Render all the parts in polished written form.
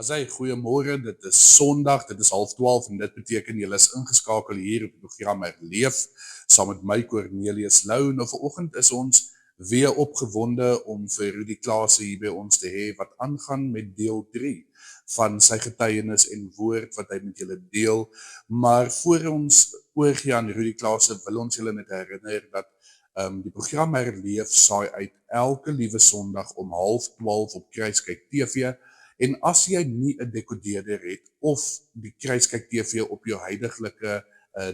As hy, goeiemôre, dit is Sondag, dit is 11:30 en dit beteken julle is ingeskakel hier op die program Herleef, saam met my Cornelius Lou. Nou vanoggend is ons weer opgewonde om vir Rudy Klaase hier by ons te hê wat aangaan met deel 3 van sy getuienis en woord wat hy met julle deel. Maar voor ons oorgie aan Rudy Klaase wil ons julle net herinner dat die program Herleef saai uit elke liewe Sondag om 11:30 op Kruiskyk TV. En as jy nie 'n dekodeerder het of die Kruiskyk TV op jou huidige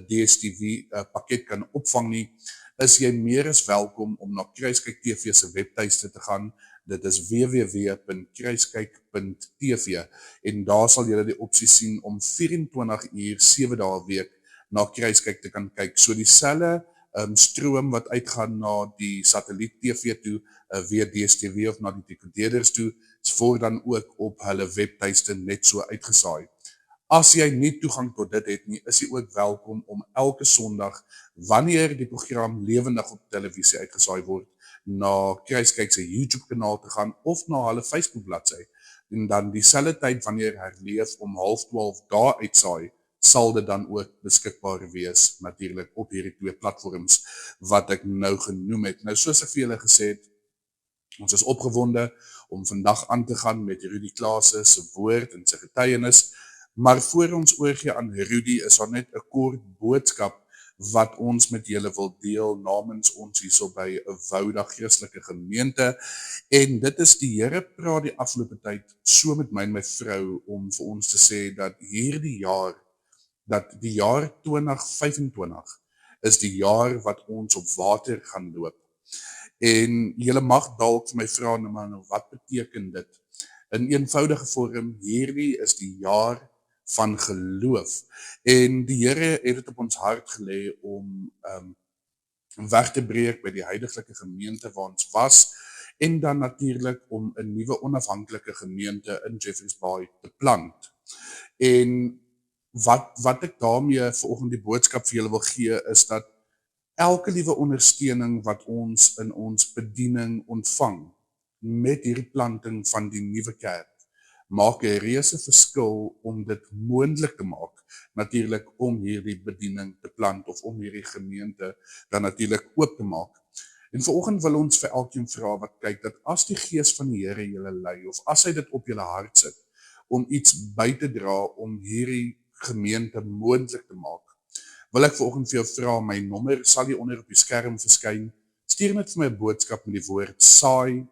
DStv pakket kan opvang nie, is jy meer as welkom om na Kruiskyk TV se webtuiste te gaan. Dit is www.kruiskyk.tv en daar sal jy die opsie sien om 24 uur 7 dae 'n week na Kruiskyk te kan kyk. So dieselfde stroom wat uitgaan na die satelliet TV toe, via DStv of na die dekodeerders toe, is voor dan ook op hulle webtuiste net so uitgesaai. As jy nie toegang tot dit het nie, is jy ook welkom om elke Sondag, wanneer die program lewendig op televisie uitgesaai word, na Kruiskyk se YouTube kanaal te gaan of na hulle Facebook bladsy. En dan dieselfde tyd wanneer Herleef om 11:30 daar uitsaai, sal dit dan ook beskikbaar wees, natuurlik op hierdie twee platforms wat ek nou genoem het. Nou soos ek vir julle gesê het, ons is opgewonde om vandag aan te gaan met Rudy Klaase se woord en sy getuienis, maar voor ons oorgie aan Rudy is daar net 'n kort boodskap wat ons met julle wil deel namens ons hierso by 'n Wouda Christelike gemeente. En dit is die Here praat die afgelope tyd so met my en my vrou om vir ons te sê dat hierdie jaar, dat die jaar 2025 is die jaar wat ons op water gaan loop. En julle mag dalk vir my vra, nou wat beteken dit? In eenvoudige vorm, hierdie is die jaar van geloof. En die Here het dit op ons hart gelê om weg te breek by die huidige gemeente waar ons was, en dan natuurlik om 'n nuwe onafhanklike gemeente in Jeffreys Bay te plant. En wat ek daarmee vanoggend die boodskap vir julle wil gee, is dat elke liewe ondersteuning wat ons in ons bediening ontvang met hierdie planting van die nuwe kerk, maak 'n reuse verskil om dit moontlik te maak, natuurlik om hierdie bediening te plant of om hierdie gemeente dan natuurlik oop te maak. En vanoggend wil ons vir elkeen vra wat kyk, dat as die Gees van die Here julle lei, of as hy dit op julle hart sit, om iets by te dra om hierdie gemeente moontlik te maak, wil ek vanoggend vir jou vra, my nommer sal hier onder op die skerm verskyn. Stuur net vir my 'n boodskap met die woord saai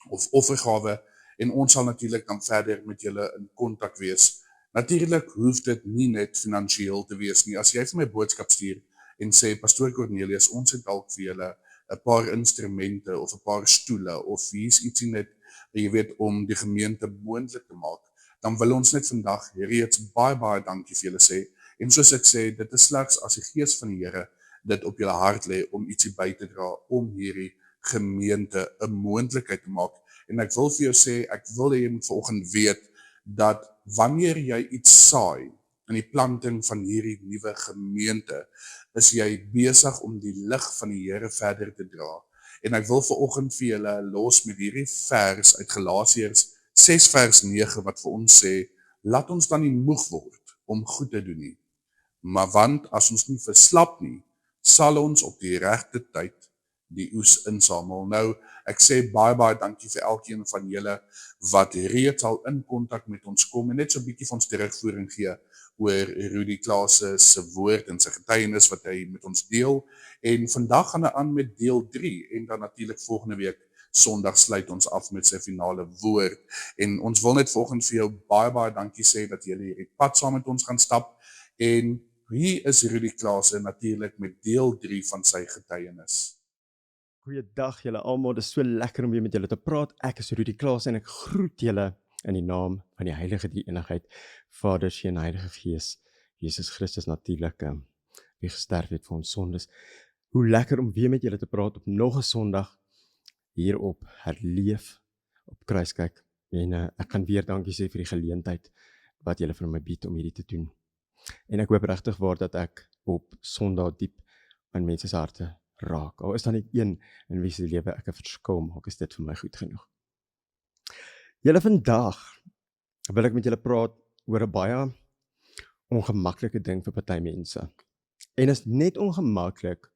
of offergawe en ons sal natuurlik dan verder met julle in kontak wees. Natuurlik hoef dit nie net finansiëel te wees nie. As jy vir my boodskap stuur en sê, Pastoor Cornelius, ons het dalk vir julle 'n paar instrumente of 'n paar stoele of hier's ietsie net, jy weet, om die gemeente moontlik te maak, dan wil ons net vandag reeds baie dankie vir julle sê. En soos ek sê, dit is slegs as die Gees van die Here dit op julle hart lê om ietsie by te dra om hierdie gemeente 'n moontlikheid te maak. En ek wil vir jou sê, ek wil hê jy moet vanoggend weet dat wanneer jy iets saai in die planting van hierdie nuwe gemeente, is jy besig om die lig van die Here verder te dra. En ek wil vanoggend vir julle los met hierdie vers uit Galasiërs 6 vers 9 wat vir ons sê, laat ons dan nie moeg word om goed te doen nie. Maar want as ons nie verslap nie, sal ons op die regte tyd die oes insamel. Nou, ek sê baie dankie vir elkeen van julle wat reeds al in kontak met ons kom en net so 'n bietjie van ons terugvoering gee oor Rudy Klaase se woord en sy getuienis wat hy met ons deel. En vandag gaan hy aan met deel 3 en dan natuurlik volgende week Sondag sluit ons af met sy finale woord. En ons wil net vanoggend vir jou baie dankie sê dat jy hierdie pad saam met ons gaan stap. En hier is Rudy Klaase natuurlik met deel 3 van sy getuienis. Goeiedag julle almal, dit is so lekker om weer met julle te praat. Ek is Rudy Klaase en ek groet julle in die naam van die Heilige Drie-eenigheid, Vader, Seun en Heilige Gees, Jesus Christus natuurlik, wie gesterf het vir ons sondes. Hoe lekker om weer met julle te praat op nog 'n Sondag hier op Herleef, op Kruiskyk. En ek kan weer dankie sê vir die geleentheid wat julle vir my bied om hierdie te doen. En ek hoop regtig waar dat ek op Sondag diep aan mense se harte raak. Al is daar net een in wie se lewe ek 'n verskil maak, is dit vir my goed genoeg. Julle vandag wil ek met julle praat oor 'n baie ongemaklike ding vir party mense. En is net ongemaklik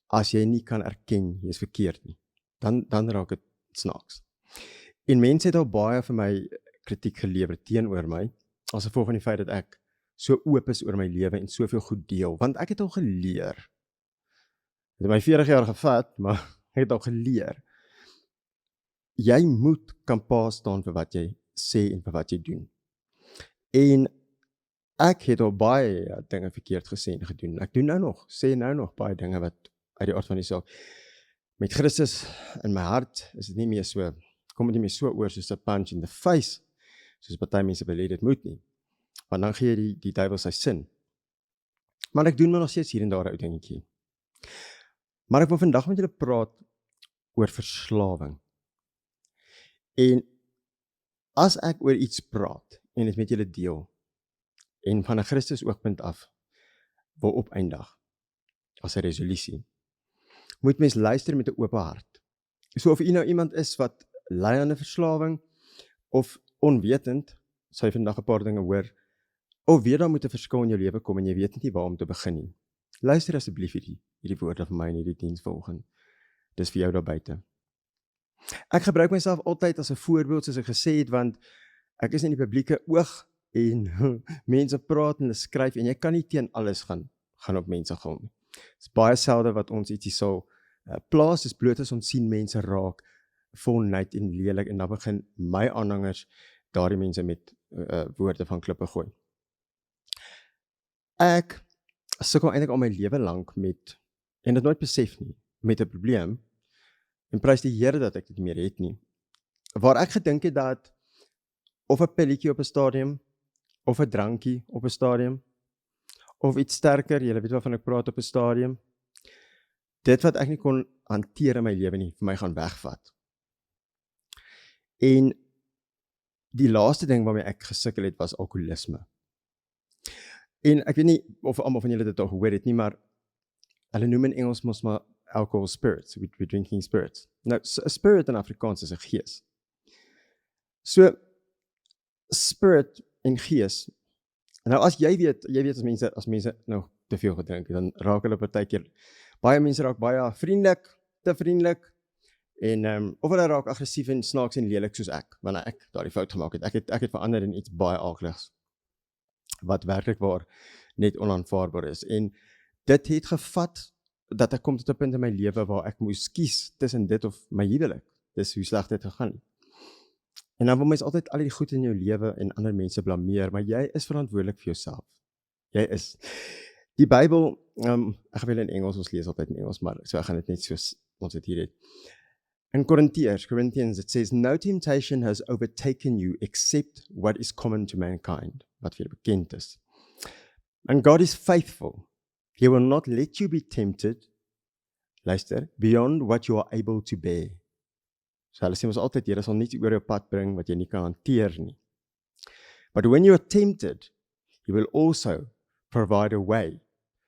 as jy nie kan erken jy is verkeerd nie. Dan raak dit snaaks. En mense het al baie vir my kritiek gelewer teenoor my, as gevolg van die feit dat ek so oop is oor my lewe en soveel goed deel, want ek het al geleer. Het my 40 jaar gevat, maar ek het al geleer. Jy moet kan pa staan vir wat jy sê en vir wat jy doen. En ek het al baie dinge verkeerd gesê en gedoen. Ek doen sê nou nog baie dinge wat uit die aard van die saak. Met Christus in my hart is dit nie meer so, kom dit nie meer so oor soos 'n punch in the face, soos party mense wil hê dit moet nie. Want dan gee jy die duiwel sy sin. Maar ek doen maar nog steeds hier en daar 'n ou dingetjie. Maar ek wil vandag met julle praat oor verslawing. En as ek oor iets praat en dit met julle deel, en van 'n Christus oogpunt af wil opeindig as 'n resolusie, moet mens luister met 'n oop hart. So of u nou iemand is wat ly aan 'n verslawing, of onwetend, sal jy vandag 'n paar dinge hoor, of weet daar moet 'n verskil in jou lewe kom en jy weet nie waar om te begin nie. Luister asseblief hierdie woorde van my in hierdie diens vanoggend. Dis vir jou daar buite. Ek gebruik myself altyd as 'n voorbeeld, soos ek gesê het, want ek is in die publieke oog en mense praat en hulle skryf en jy kan nie teen alles gaan op mense gaan nie. Dit is baie selde wat ons ietsie sal plaas, is bloot as ons sien mense raak vol nait en lelik en dan begin my aanhangers daardie mense met woorde van klippe gooi. Ek sukkel eintlik al my lewe lank met, en dit nooit besef nie, met 'n probleem, en prys die Here dat ek dit nie meer het nie, waar ek gedink het dat of 'n pilletjie op 'n stadium, of 'n drankie op 'n stadium, of iets sterker, julle weet waarvan ek praat, op 'n stadium, dit wat ek nie kon hanteer in my lewe nie, vir my gaan wegvat. En die laaste ding waarmee ek gesukkel het, was alkoholisme. En ek weet nie of almal van julle dit al gehoor het nie, maar hulle noem in Engels mos maar alcohol spirits, we're drinking spirits. Nou, 'n spirit in Afrikaans is 'n gees. So, spirit en gees. Nou as jy weet as mense nou te veel gedrink het, dan raak hulle partykeer, baie mense raak baie vriendelik, te vriendelik, en of hulle raak aggressief en snaaks en lelik soos ek, wanneer ek daardie fout gemaak het. Ek het verander in iets baie aakligs, wat werklik waar net onaanvaarbaar is. En dit het gevat, dat ek kom tot 'n punt in my lewe waar ek moes kies tussen dit of my huwelik. Dis hoe sleg dit gegaan. En dan wil mens altyd al die goed in jou lewe en ander mense blameer, maar jy is verantwoordelik vir jouself. Jy is. Die Bybel, ek gaan wel in Engels, ons lees altyd in Engels, maar so ek gaan dit net soos ons dit hier het. In Corinthians, it says, "No temptation has overtaken you except what is common to mankind," wat vir bekend is. And God is faithful. He will not let you be tempted, luister, beyond what you are able to bear. So hulle sê ons altyd, Here sal niets oor jou pad bring wat jy nie kan hanteer nie. But when you are tempted, He will also provide a way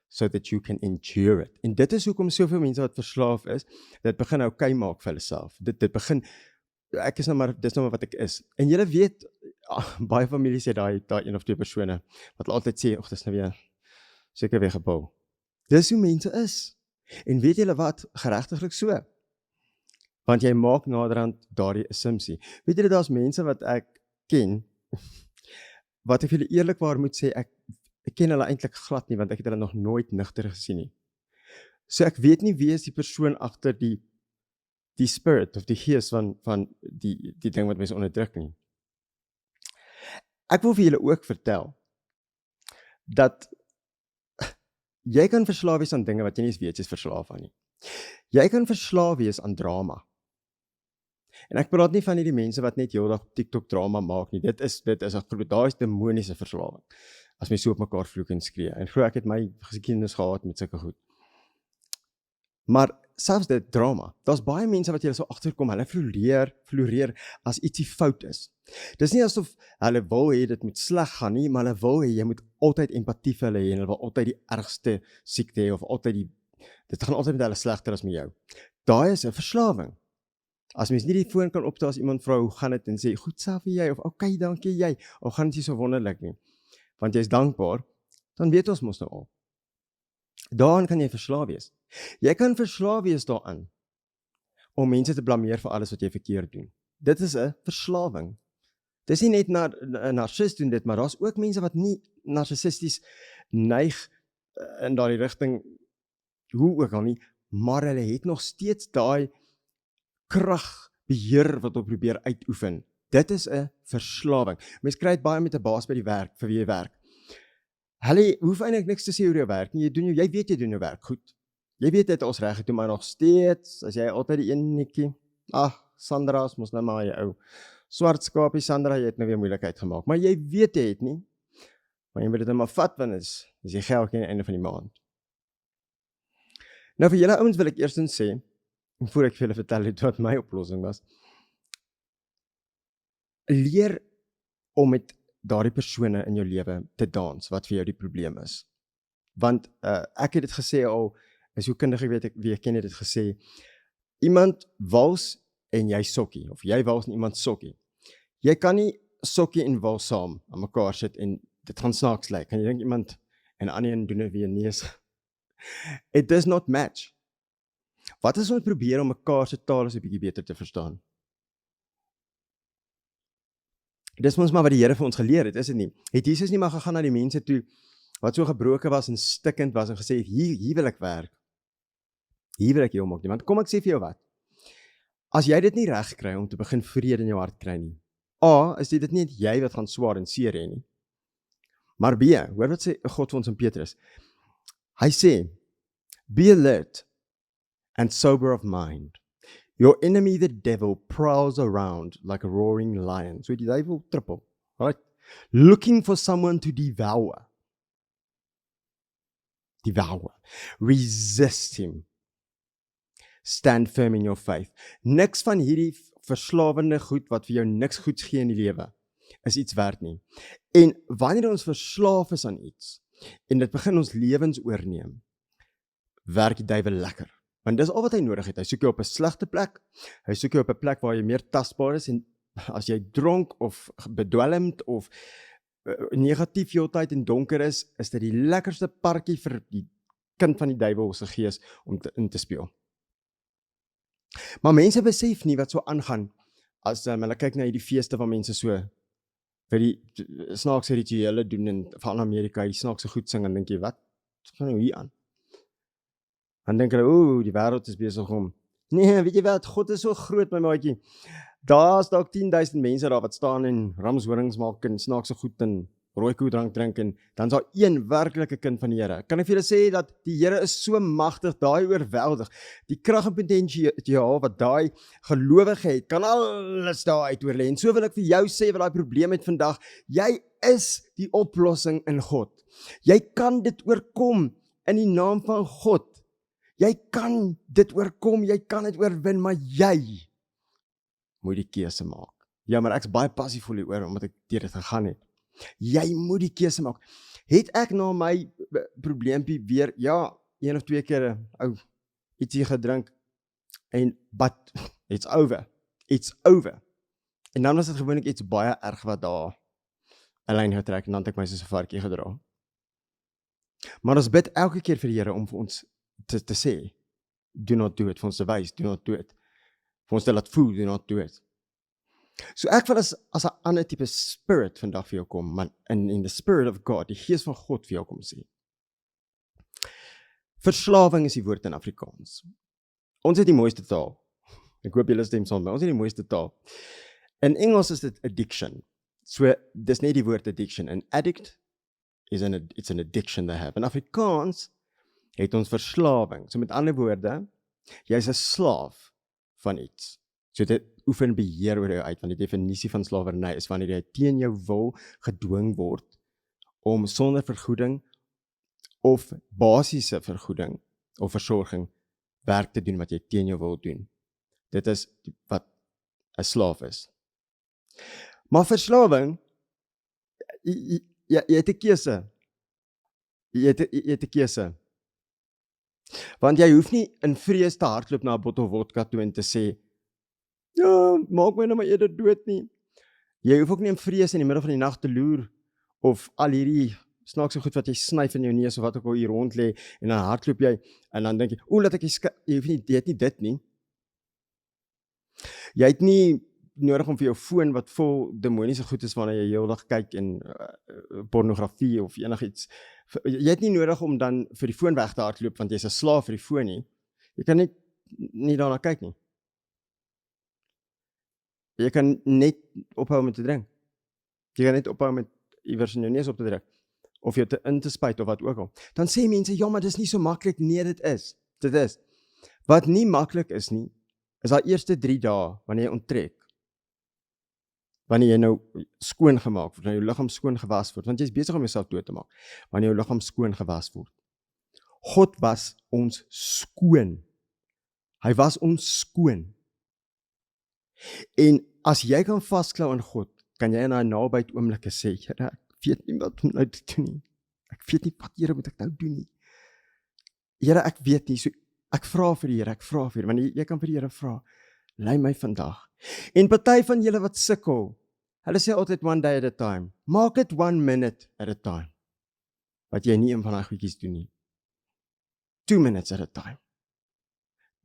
so that you can endure it. En dit is hoekom soveel mense wat verslaaf is, dit begin okay maak vir hulle self. Dit begin, dis nou maar wat ek is. En julle weet, baie families het daai een of twee persone, wat altyd sê, dis nou weer, seker weer gebou. Dis hoe mense is. En weet julle wat, geregtiglik so. Want jy maak naderhand daardie assumpsie. Weet julle, daar's mense wat ek ken, wat ek vir julle eerlikwaar moet sê, ek ken hulle eintlik glad nie, want ek het hulle nog nooit nigter gesien nie. So ek weet nie wie is die persoon agter die spirit of die gees van die ding wat mense onderdruk nie. Ek wil vir julle ook vertel dat jy kan verslaaf wees aan dinge wat jy nie eens weet jy's verslaaf aan nie. Jy kan verslaaf wees aan drama. En ek praat nie van die mense wat net heeldag op TikTok drama maak nie. Dit is daai is demoniese verslawing. As mens so op mekaar vloek en skree. En glo ek het my geskiedenis gehad met sulke goed. Maar selfs dit drama, daar's baie mense wat jy so agterkom, hulle floreer as ietsie fout is. Dis nie asof hulle wil hê dit moet sleg gaan nie, maar hulle wil hê jy moet altyd empatie vir hulle hê en hulle wil altyd die ergste siekte hê of altyd dit gaan altyd met hulle slegter as met jou. Daai is 'n verslawing. As mens nie die foon kan optel as iemand vra hoe gaan dit en sê, goed self jy, of okay, dankie jy, of gaan dit nie so wonderlik nie, want jy is dankbaar, dan weet ons mos nou al. Daaraan kan jy verslaaf wees. Jy kan verslaaf wees daaraan, om mense te blameer vir alles wat jy verkeerd doen. Dit is 'n verslawing. Dis nie net 'n narcis doen dit, maar daar's ook mense wat nie narcissisties neig in daardie rigting, hoe ook al nie, maar hulle het nog steeds daai krag, beheer wat hulle probeer uitoefen. Dit is 'n verslawing. Mens kry dit baie met 'n baas by die werk, vir wie jy werk. Hulle hoef eintlik niks te sê oor jou werk nie, jy weet jy doen jou werk goed. Jy weet dit ons reg gedoen, maar nog steeds, as jy altyd die een netjie, Sandra, mos nou maar jy ou swart skapie Sandra, jy het nou weer moeilikheid gemaak, maar jy weet jy het nie, maar jy moet dit nou maar vat, want is jy geldjie aan die einde van die maand. Nou vir julle ouens wil ek eerstens sê, voor ek vir julle vertel het wat my oplossing was, leer om met daardie persone in jou lewe te dans, wat vir jou die probleem is. Want ek het dit gesê al, is hoe kundig ek weet, wie ek ken het dit gesê, iemand wals en jy sokkie, of jy wals en iemand sokkie. Jy kan nie sokkie en wals saam aan mekaar sit en dit gaan snaaks lyk. En jy dink iemand en ander een doen 'n Viennese. It does not match. Wat as ons probeer om mekaar se taal is 'n bietjie beter te verstaan? Dis ons maar wat die Here vir ons geleer het, is dit nie? Het Jesus nie maar gegaan na die mense toe wat so gebroken was en stikkend was en gesê het, hier wil ek werk. Hier wil ek jou maak nie, want kom ek sê vir jou wat. As jy dit nie reg kry om te begin vrede in jou hart kry nie, A, is dit nie jy wat gaan swaar en seer hê nie. Maar B, hoor wat sê God vir ons in Petrus. Hy sê, be alert and sober of mind. Your enemy, the devil, prowls around like a roaring lion. So die duivel trippel, right? Looking for someone to devour. Resist him. Stand firm in your faith. Niks van hierdie verslawende goed wat vir jou niks goeds gee in die lewe is iets werd nie. En wanneer ons verslaaf is aan iets en dit begin ons lewens oorneem, werk die duiwel lekker. Want dis al wat hy nodig het. Hy soek jou op 'n slegte plek. Hy soek jou op 'n plek waar jy meer tastbaar is en as jy dronk of bedwelmd of negatief heeltyd en donker is dit die lekkerste parkie vir die kind van die duiwel se gees om in te speel. Maar mense besef nie wat so aangaan as hulle kyk na hierdie feeste van mense so vir die snaakse rituele doen en van Amerika die snaakse goed sing en dink jy wat gaan nou hier aan? Dan dink hulle, die wêreld is besig om, nee, weet jy wat, God is so groot my maatjie, daar is dalk 10,000 mense daar wat staan en ramshorings maak en snaakse goed en rooikoeldrank drink en dan is daar een werklike kind van die Here. Kan ek vir julle sê dat die Here is so magtig, daai oorweldig, die krag en potensiaal wat daai gelowige het, kan alles daar uit oorlê. En so wil ek vir jou sê wat daai probleem het vandag, jy is die oplossing in God. Jy kan dit oorkom in die naam van God. Jy kan dit oorkom, jy kan dit oorwin, maar jy moet die keuse maak. Ja, maar ek's baie passief hieroor omdat ek deur dit gegaan het. Jy moet die keuse maak. Het ek na my probleempie weer, ja, 1 of 2 keer ietsie gedrink en but it's over. En dan was dit gewoonlik iets baie erg wat daar 'n lyn getrek en dan het ek my soos 'n varkie gedra. Maar ons bid elke keer vir die Here om vir ons te sê, do not do it, vir ons te wys, do not do it, vir ons te laat voel, do not do it. So ek wil as 'n ander tipe spirit vandag vir jou kom, man, in the spirit of God, die gees van God vir jou kom sê. Verslawing is die woord in Afrikaans. Ons het die mooiste taal. Ek hoop julle stem saam met my. Ons het die mooiste taal. In Engels is dit addiction. So dis nie die woord addiction. An addict it's an addiction they have. In Afrikaans het ons verslawing. So met ander woorde, jy is 'n slaaf van iets. So dit oefen beheer oor jou uit, want die definisie van slawerny is wanneer jy teen jou wil gedwing word om sonder vergoeding of basiese vergoeding of versorging werk te doen wat jy teen jou wil doen. Dit is wat 'n slaaf is. Maar verslawing, jy het 'n keuse. Jy het 'n keuse. Want jy hoef nie in vrees te hardloop na 'n bottel vodka toe en te sê, Ja, maak my nou maar eerder dood nie. Jy hoef ook nie in vrees in die middel van die nag te loer, of al hierdie snaakse goed wat jy snyf in jou neus, of wat ook al hier rond lê, en dan hardloop jy, en dan dink jy, laat ek jy het nie dit nie. Jy het nie nodig om vir jou foon wat vol demoniese goed is, wanneer jy heeldag kyk en pornografie of enigiets, jy het nie nodig om dan vir die foon weg te hardloop, want jy is 'n slaaf vir die foon nie. Jy kan net nie daarna kyk nie. Jy kan net ophou met te drink. Jy kan net ophou met iewers in jou neus op te druk, of jou in te spuit, of wat ook al. Dan sê mense, ja, maar dit is nie so maklik. Nee, dit is. Wat nie maklik is nie, is daai eerste 3 dae, wanneer jy onttrek. Wanneer jy nou skoon gemaak word, wanneer jou liggaam skoon gewas word, want jy is besig om jouself dood te maak, wanneer jou liggaam skoon gewas word. God was ons skoon. Hy was ons skoon. En as jy kan vasklou aan God, kan jy in daai nabyheid oomblikke sê, Here, ek weet nie wat om nou te doen nie. Ek weet nie wat, Here, moet ek nou doen nie. Here, ek weet nie, so ek vra vir die Here, want jy kan vir die Here vra, lei my vandag. En party van julle wat sukkel, hulle sê altyd one day at a time. Maak dit 1 minute at a time. Wat jy nie een van daai goedjies doen nie. 2 minutes at a time.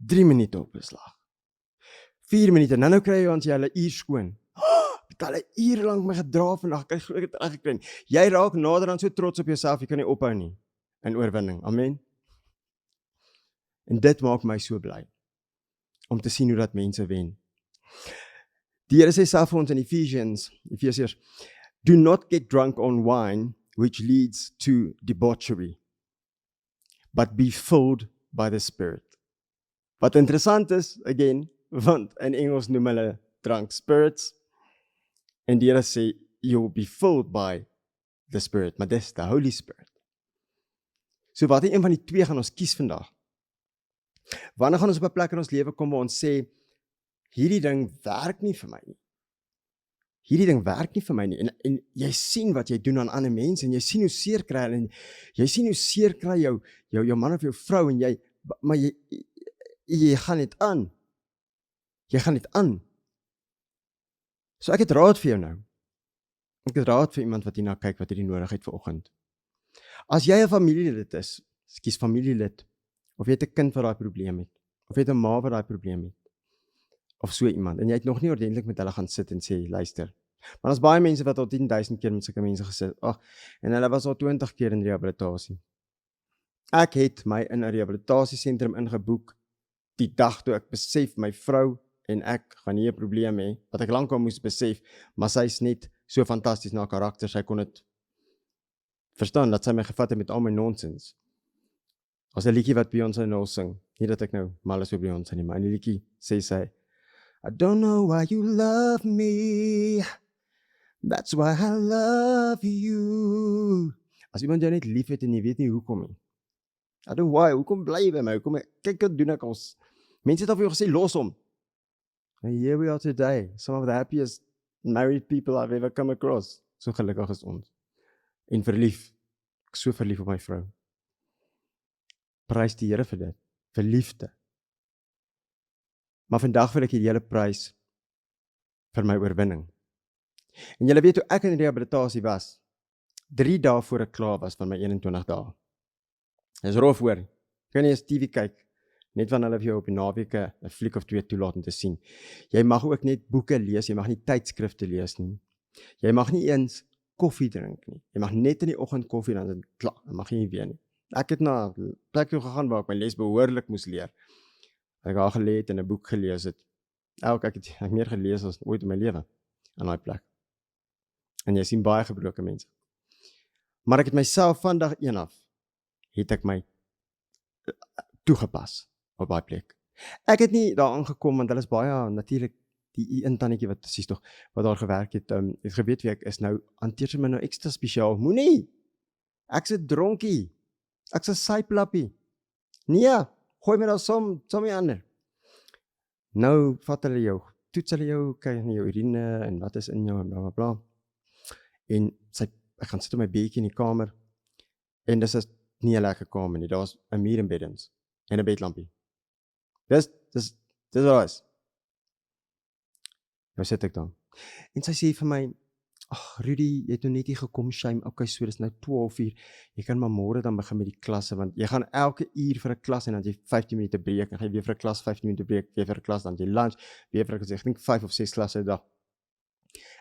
3 minute op 'n slag. 4 minute, nou kry jy ons jy hulle uur skoon. Het hulle uur lank my gedra vandag, ek glo ek het reg gekry. Jy raak nader dan so trots op jouself, jy kan nie ophou nie. In oorwinning, amen. En dit maak my so bly, om te sien hoe dat mense wen. Die Here sê self vir ons in Efesiërs, do not get drunk on wine, which leads to debauchery, but be filled by the Spirit. Wat interessant is, again, want in Engels noem hulle drank spirits, en die Here sê, you'll be filled by the Spirit, maar dis the Holy Spirit. So wat een van die twee gaan ons kies vandag? Wanneer gaan ons op 'n plek in ons lewe kom waar ons sê, hierdie ding werk nie vir my nie. Hierdie ding werk nie vir my nie. En jy sien wat jy doen aan ander mense, en jy sien hoe seer kry hulle, en jy sien hoe seer kry jou man of jou vrou, en maar jy gaan dit aan. Jy gaan dit aan. So ek het raad vir jou nou. Ek het raad vir iemand wat hierna kyk, wat hierdie nodig het vanoggend. As jy 'n familielid is, familielid, of jy het 'n kind wat daai probleem het, of jy het 'n ma wat daai probleem het, of so iemand, en jy het nog nie ordentlik met hulle gaan sit en sê, luister. Maar daar's baie mense wat al 10.000 keer met sulke mense gesit, en hulle was al 20 keer in rehabilitasie. Ek het my in 'n rehabilitasiesentrum ingeboek, die dag toe ek besef, my vrou en ek gaan nie 'n probleem hê, wat ek lankal moes besef, maar sy is net so fantasties na karakter, sy kon dit verstaan, dat sy my gevat het met al my nonsens. As 'n liedjie wat Beyoncé nou sing, nie dat ek nou mal is oor Beyoncé nie, maar in die liedjie sê sy, I don't know why you love me, that's why I love you. As iemand jou net lief het en jy weet nie hoekom nie. I don't know why, hoekom bly jy by my, kyk wat doen ek ons. Mense het al vir jou gesê, los hom. And here we are today, some of the happiest married people I've ever come across. So gelukkig is ons. En verlief, ek so verlief op my vrou. Prys die Here vir dit, vir liefde. Maar vandag wil ek die hele prys vir my oorwinning. En julle weet hoe ek in rehabilitasie was, 3 dae voor ek klaar was van my 21 dae. Dis rof hoor, ek kan nie eens TV kyk, net wanneer hulle vir jou op die naweke 'n fliek of 2 toelaat om te sien. Jy mag ook net boeke lees, jy mag nie tydskrifte lees nie. Jy mag nie eens koffie drink nie. Jy mag net in die oggend koffie, dan is dit klaar, dan mag jy nie weer nie. Ek het na 'n plek toe gegaan waar ek my les behoorlik moes leer. Ek daar gelê het en 'n boek gelees het. Ek het meer gelees as ooit in my lewe aan daai plek. En jy sien baie gebroke mense. Maar ek het myself van dag 1 af, het ek my toegepas op daai plek. Ek het nie daar aangekom, want hulle is baie natuurlik, die een tannetjie wat presies tog wat daar gewerk het, het geweet wie ek is nou, hanteer sy my nou ekstra spesiaal. Moenie! Ek's 'n dronkie. Ek's 'n syplappie. Nee, gooi my daar som die ander. Nou vat hulle jou, toets hulle jou, kyk na jou urine en wat is in jou en bla bla bla. En ek gaan sit op my bedjie in die kamer, en dis is nie 'n lekker kamer nie, daar's 'n muur en beddens en 'n bedlampie. Dis wat daar is. Nou sit ek daar. En sy sê vir my, ag Rudy, jy het nou net hier gekom, shame. Okay, so dis nou 12:00. Jy kan maar môre dan begin met die klasse, want jy gaan elke uur vir 'n klas en dan jy 15 minute breek, en gaan jy weer vir 'n klas 15 minute breek, weer vir 'n klas, dan jy lunch, weer vir 'n klas, ek dink 5 of 6 klasse 'n dag.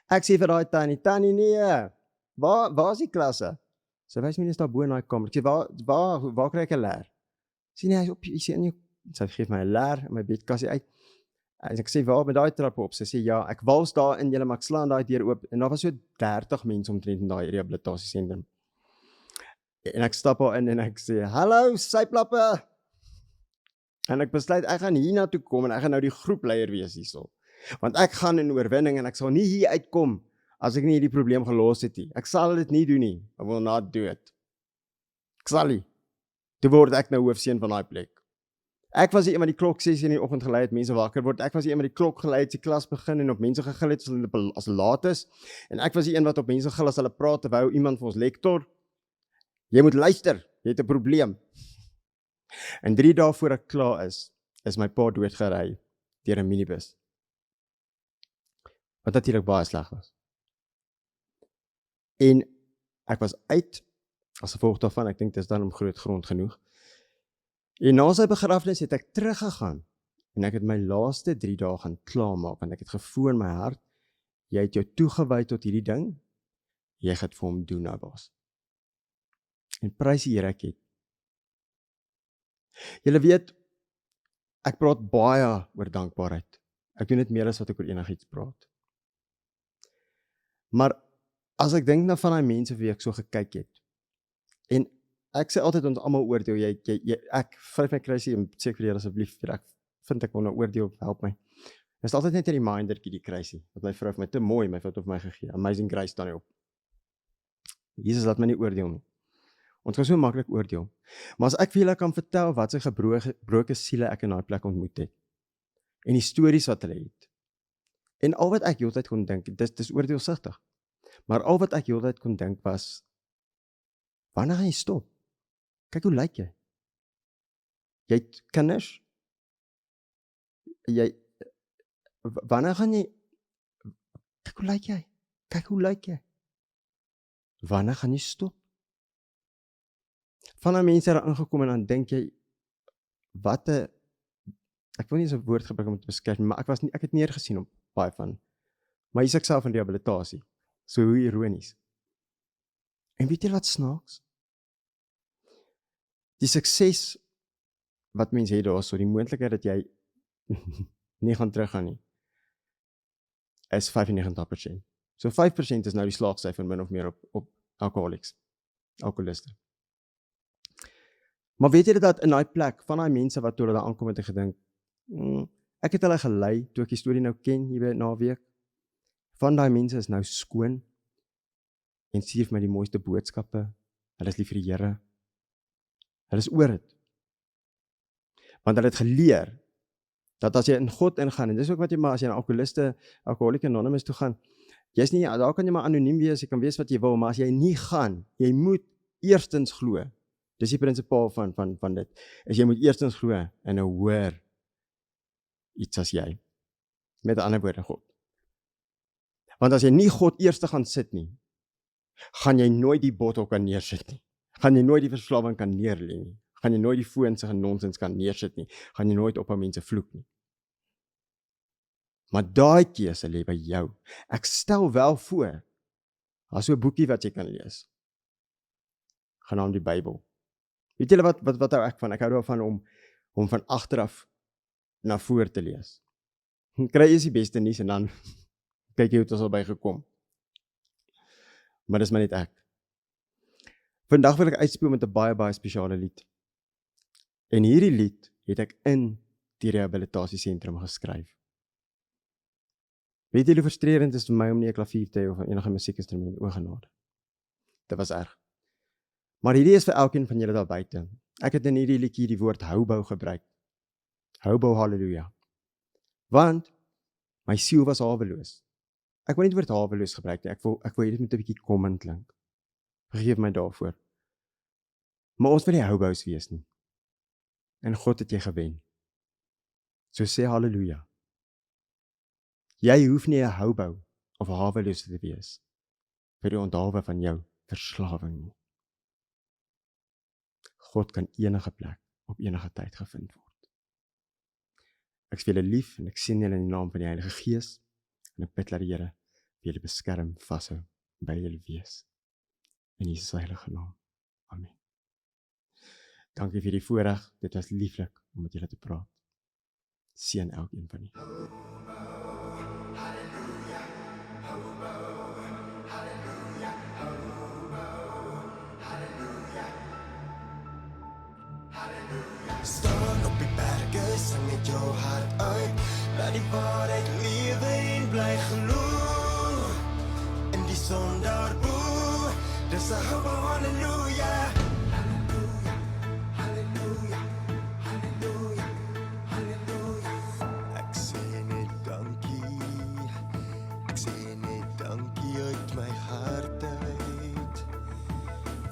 Ek sê vir daai tannie, nee, waar is die klasse? Sy wys my net daar bo in daai kamer. Ek sê, waar kry ek 'n leer? Sien jy, hy's op, sy in jou, sy gee my 'n leer in my bedkassie uit. En ek sê, waar met daai trappe op? Sy sê, ja, ek wals daar in julle, maar ek slaan daai deur oop. En daar was so 30 mense omtrent in daai rehabilitasiesentrum. En ek stap daar in en ek sê, hallo, syplappe. En ek besluit, ek gaan hiernatoe kom en ek gaan nou die groepleier wees hierso. Want ek gaan in oorwinning en ek sal nie hier uitkom as ek nie hierdie probleem gelos het nie. Ek sal dit nie doen nie. I will not do it. Ek sal nie. Toe word ek nou hoofseun van daai plek. Ek was die een wat die klok 6:00 in die oggend gelei het, mense wakker word. Ek was die een wat die klok gelei het, die klas begin en op mense gegil het as hulle laat is. En ek was die een wat op mense gil as hulle praat, terwyl iemand vir ons lektor. Jy moet luister, jy het 'n probleem. En 3 dae voor ek klaar is my pa doodgery deur 'n minibus. Wat natuurlik baie sleg was. En ek was uit as gevolg daarvan, ek dink dis dan om groot grond genoeg. En na sy begrafnis het ek teruggegaan en ek het my laaste 3 dae gaan klaarmaak, want ek het gevoel in my hart, jy het jou toegewy tot hierdie ding, jy gaan vir hom doen nou, baas. En prys die Here ek het. Julle weet, ek praat baie oor dankbaarheid. Ek doen dit meer as wat ek oor enigiets praat. Maar as ek dink na van die mense wie ek so gekyk het, en ek sê altyd ons almal oordeel, ek vryf my kruisie en sê vir die Here asseblief, ek vind ek wil nou oordeel, help my. Dit is altyd net 'n remindertjie die kruisie, wat my vrou vir my te mooi, my foto vir my gegee, Amazing Grace staan nie op. Jesus laat my nie oordeel nie. Ons kan so maklik oordeel. Maar as ek vir julle kan vertel wat sy gebroke siele ek in daai plek ontmoet het, en die stories wat hulle het, en al wat ek heeltyd kon dink, dis oordeelsugtig, maar al wat ek heeltyd kon dink was, wanneer gaan jy stop? Kyk hoe lyk jy? Jy het kinders? Wanneer gaan jy, kyk hoe lyk jy? Kyk hoe lyk jy? Wanneer gaan jy stop? Van die mense het ingekom en dan dink jy, ek wil nie so 'n woord gebruik om te beskryf, maar ek het neergesien op baie van, maar hier is ek self in rehabilitasie, so hoe ironies. En weet jy wat snaaks? Die sukses wat mense het daar, so die moontlikheid dat jy nie gaan teruggaan nie, is 95%. So 5% is nou die slaagsyfer min of meer op alkoholiste. Maar weet jy dat in daai plek, van daai mense wat toe hulle daar aankom het en gedink, ek het hulle gelei, toe ek die storie nou ken, hier by naweek, van daai mense is nou skoon, en stuur vir my die mooiste boodskappe, hulle is lief vir die Here, hulle is oor dit. Want hulle het geleer, dat as jy in God ingaan, en dis ook wat jy maar, as jy na Alcoholics Anonymous toe gaan, jy's nie, daar kan jy maar anoniem wees, jy kan wees wat jy wil, maar as jy nie gaan, jy moet eerstens glo, dis die prinsipaal van dit, is jy moet eerstens glo, en nou hoor iets as jy, met ander woorde God. Want as jy nie God eerste gaan sit nie, gaan jy nooit die bottel kan neersit nie, gaan jy nooit die verslawing kan neerlê nie, gaan jy nooit die foonse en nonsens kan neersit nie, gaan jy nooit op mense vloek nie. Maar daai keuse lê by jou. Ek stel wel voor, daar is so 'n boekie wat jy kan lees, genaamd die Bybel. Weet julle wat hou ek van? Ek hou daarvan om van agteraf na voor te lees. Kry jy die beste nuus en dan kyk jy hoe dit ons al by gekom. Maar dis maar net ek. Vandag wil ek uitspeel met 'n baie spesiale lied. En hierdie lied het ek in die rehabilitasiesentrum geskryf. Weet jy hoe frustrerend is vir my om nie 'n klavier te hê of enige musiekinstrument, o genade. Dit was erg. Maar hierdie is vir elkeen van julle daar buite. Ek het in hierdie liedjie die woord houbou gebruik. Houbou, halleluja. Want my siel was haweloos. Ek wil nie die woord haweloos gebruik nie. Ek wil hê dit moet 'n bietjie kommend klink. Vergeef my daarvoor. Maar ons wil nie houbous wees nie. En God het jy gewen. So sê halleluja. Jy hoef nie 'n houbou of 'n haweloos te wees vir die onthawe van jou verslawing nie. God kan enige plek op enige tyd gevind word. Ek is vir julle lief en ek sien julle in die naam van die Heilige Gees en ek bid dat die Here vir julle beskerm, vashou, by julle wees. In Jesus se heilige naam. Amen. Dankie vir die voorreg, dit was lieflik om met julle te praat. Seën elkeen van julle. Staan op die berge, sing met jou hart uit. Laat die waarheid lewe en bly glo. In die son daarbo, dis 'n hoop, halleluja. Halleluja, halleluja, halleluja, halleluja. Ek sê net dankie, ek sê net dankie uit my hart uit.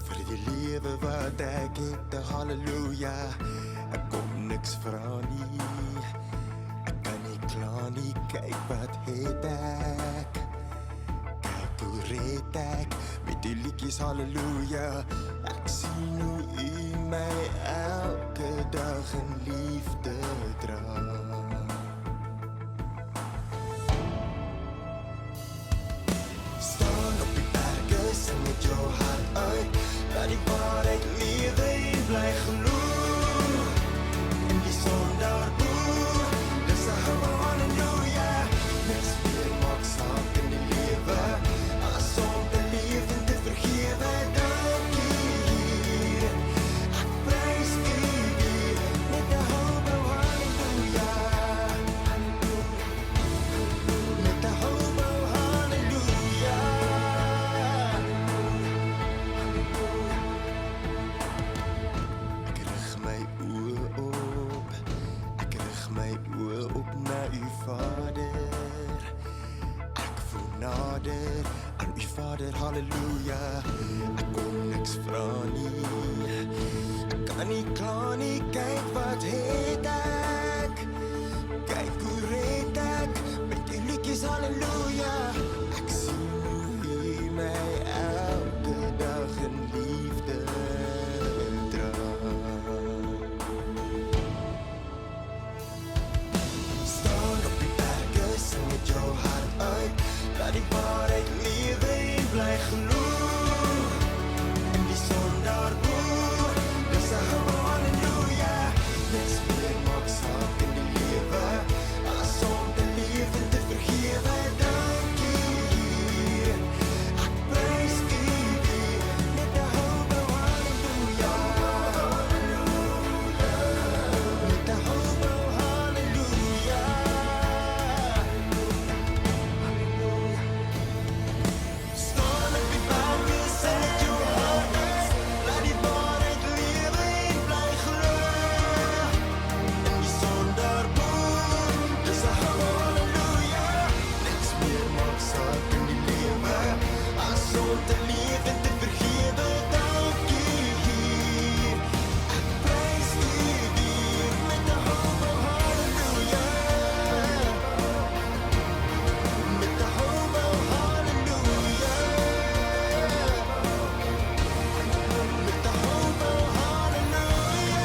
Vir die lewe wat ek het, halleluja. Ek kom niks vra nie, ek kan nie kla nie, kyk wat het ek. Kyk hoe red ek, met die liedjies halleluja. Ek sien hoe u my elke dag in liefde dra. Staan op die berge, sing met jou hart uit. Laat die waarheid lewe en bly glo. In die son daarbo, dis 'n hoop, halleluja. Niks meer maak saak in die lewe, as om te leef en te vergewe. Dankie, ek prys u weer, met 'n hoop, halleluja. Met 'n hoop, halleluja. Ek rig my oë op, ek rig my oë op na u Vader. Ek voel nader aan u Vader, halleluja. Ek kon niks vra nie, ek kan nie kla nie, kyk wat het ek. Kyk hoe red ek, met die liedjies, halleluja. Ek sien hoe u my elke dag in liefde dra. Staan op die berge, sing met jou hart uit. Laat die waarheid lewe en bly glo. In die son daarbo, dis 'n hoop, halleluja. Niks meer maak saak in die lewe, as om te leef en te vergewe. Dankie, ek prys u weer, met 'n hoop, halleluja. Met 'n hoop, halleluja. Staan op die berge, sing met jou hart uit. Laat die waarheid lewe en bly glo. In die son daarbo, dis 'n hoop, halleluja. Niks meer maak saak in die lewe, as om te leef en te vergewe. Dankie, ek prys u weer, met 'n hoop, halleluja. Met 'n hoop, halleluja. Met 'n hoop, halleluja.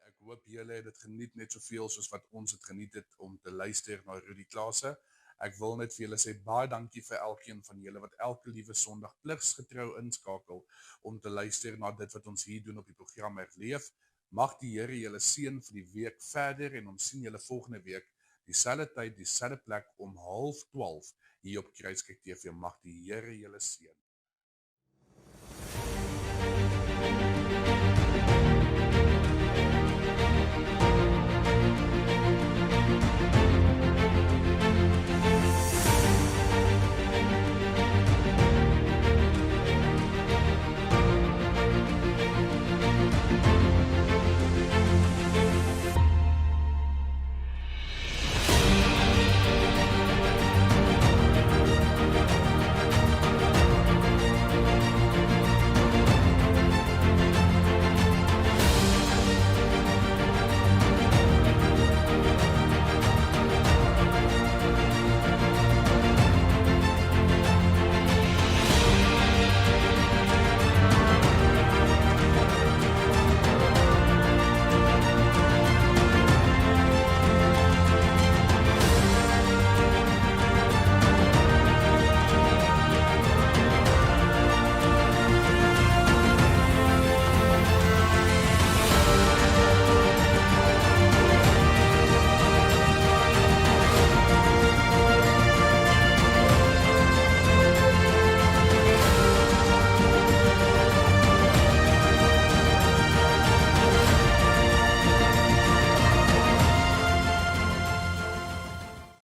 Ek hoop julle het dit geniet net soveel soos wat ons dit geniet het om te luister na Rudy Klase. Ek wil net vir julle sê baie dankie vir elkeen van julle wat elke liewe Sondag pligsgetrou inskakel om te luister na dit wat ons hier doen op die program Herleef. Mag die Here julle seën vir die week verder en ons sien julle volgende week dieselfde tyd, dieselfde plek om 11:30 hier op Kruiskyk TV. Mag die Here julle seën.